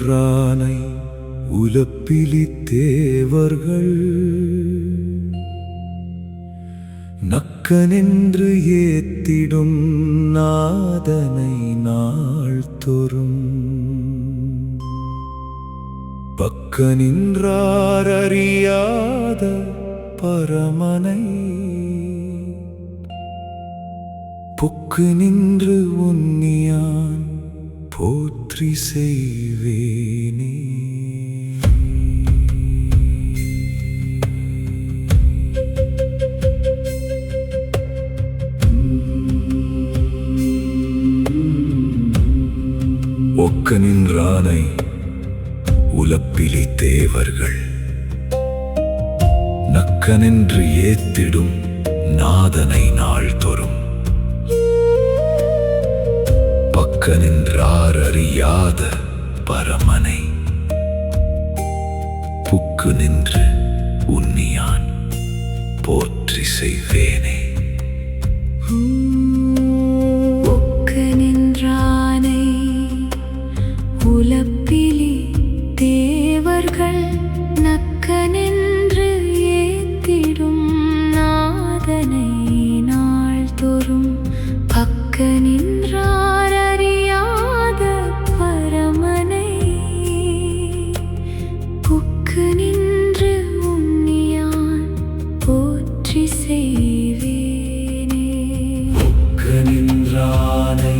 நின்றானை உலப்பிலி தேவர்கள் நக்கனென்று ஏத்திடும் நாதனை நாள்தோறும் பக்க நின்றார் அறியாத பரமனை பொக்கு நின்று உன்னியான் போற்றி செய்வேனே. ஒக்க நின்றானை உலப்பிலி தேவர்கள் நக்கனென்று ஏத்திடும் நாதனை நாள்தோறும் பக்க நின்றார் அறியாத பரமனை புக்கு நின்று உன்னியான் போற்றி செய்வேனே. உலப்பிலி தேவர்கள் நக்கனென்று ஏத்திடும் நாதனை நாள்தோறும் பக்க நின்றார் அறியாத பரமனை புக்கு நின்று உன்னியான் போற்றி செய்வேனே. ஒக்க நின்றானை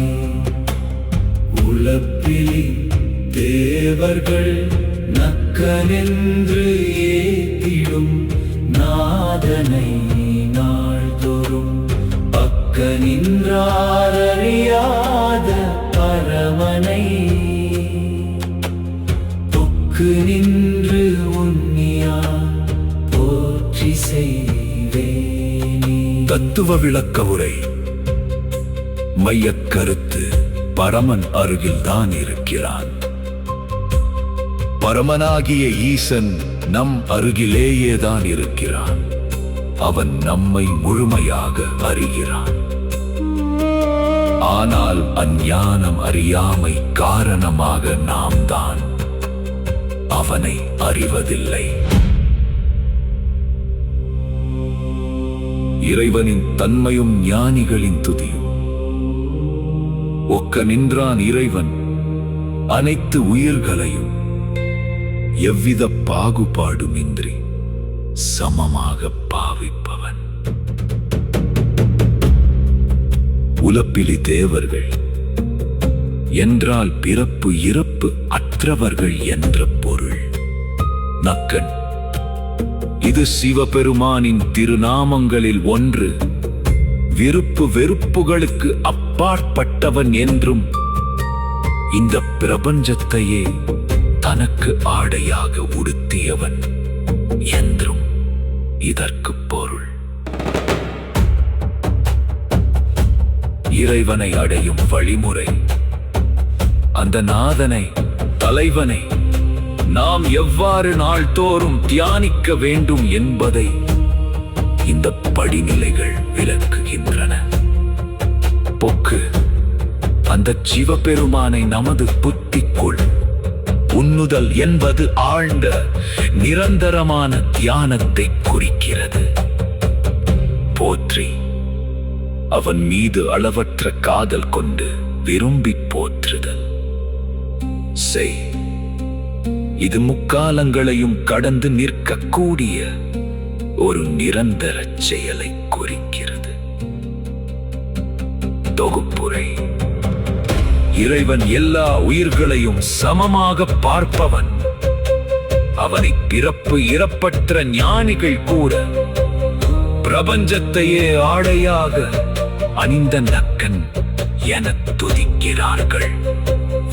உலப்பிலி தேவர்கள் நக்கனென்று ஏத்திடும் நாதனை நாள்தோறும் பக்க நின்றார் அறியாத பரமனை புக்கு நின்று உன்னியான் போற்றி செய்வேனே. தத்துவ விளக்க உரை. மையக் கருத்து பரமன் அருகில்தான் இருக்கிறான். பரமனாகிய ஈசன் நம் அருகிலேயேதான் இருக்கிறான். அவன் நம்மை முழுமையாக அறிகிறான். ஆனால் அஞ்ஞானம் அறியாமை காரணமாக நாம் தான் அவனை அறிவதில்லை. இறைவனின் தன்மையும் ஞானிகளின் துதியும். ஒக்க நின்றான் இறைவன் அனைத்து உயிர்களையும் எவ்வித பாகுபாடுமின்றி சமமாக பாவிப்பவன். உலப்பிலி தேவர்கள் என்றால் பிறப்பு இறப்பு அற்றவர்கள் என்ற பொருள். நக்கன் இது சிவபெருமானின் திருநாமங்களில் ஒன்று. விருப்பு வெறுப்புகளுக்கு அப்பாற்பட்டவன் என்றும் இந்த பிரபஞ்சத்தையே தனக்கு ஆடையாக உடுத்தியவன் என்றும் இதற்கு பொருள். இறைவனை அடையும் வழிமுறை. அந்த நாதனை தலைவனை நாம் எவ்வாறு நாள்தோறும் தியானிக்க வேண்டும் என்பதை இந்த படிநிலைகள் விளக்குகின்றன. பொக்கு அந்த சிவபெருமானை நமது புத்திக்குள் உண்ணுதல் என்பது ஆழ்ந்த நிரந்தரமான தியானத்தை குறிக்கிறது. போற்றி அவன் மீது அளவற்ற காதல் கொண்டு விரும்பி போற்றுதல். செய் இது முக்காலங்களையும் கடந்து நிற்கக்கூடிய ஒரு நிரந்தர செயலை குறிக்கிறது. தொகுப்புரை. இறைவன் எல்லா உயிர்களையும் சமமாக பார்ப்பவன். அவனை பிறப்பு இறப்பற்ற ஞானிகள் கூட பிரபஞ்சத்தையே ஆடையாக அணிந்த நக்கன் என துதிக்கிறார்கள்.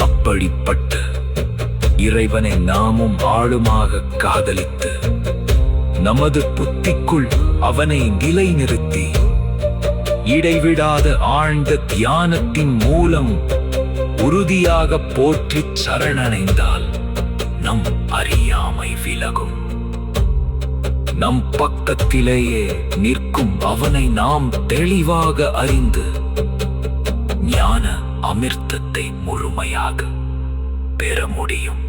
அப்படிப்பட்ட இறைவனை நாமும் ஆழமாக காதலித்து நமது புத்திக்குள் அவனை நிலைநிறுத்தி இடைவிடாத ஆழ்ந்த தியானத்தின் மூலம் உறுதியாக போற்றி சரணடைந்தால் நம் அறியாமை விலகும். நம் பக்கத்திலேயே நிற்கும் அவனை நாம் தெளிவாக அறிந்து ஞான அமிர்தத்தை முழுமையாக பெற முடியும்.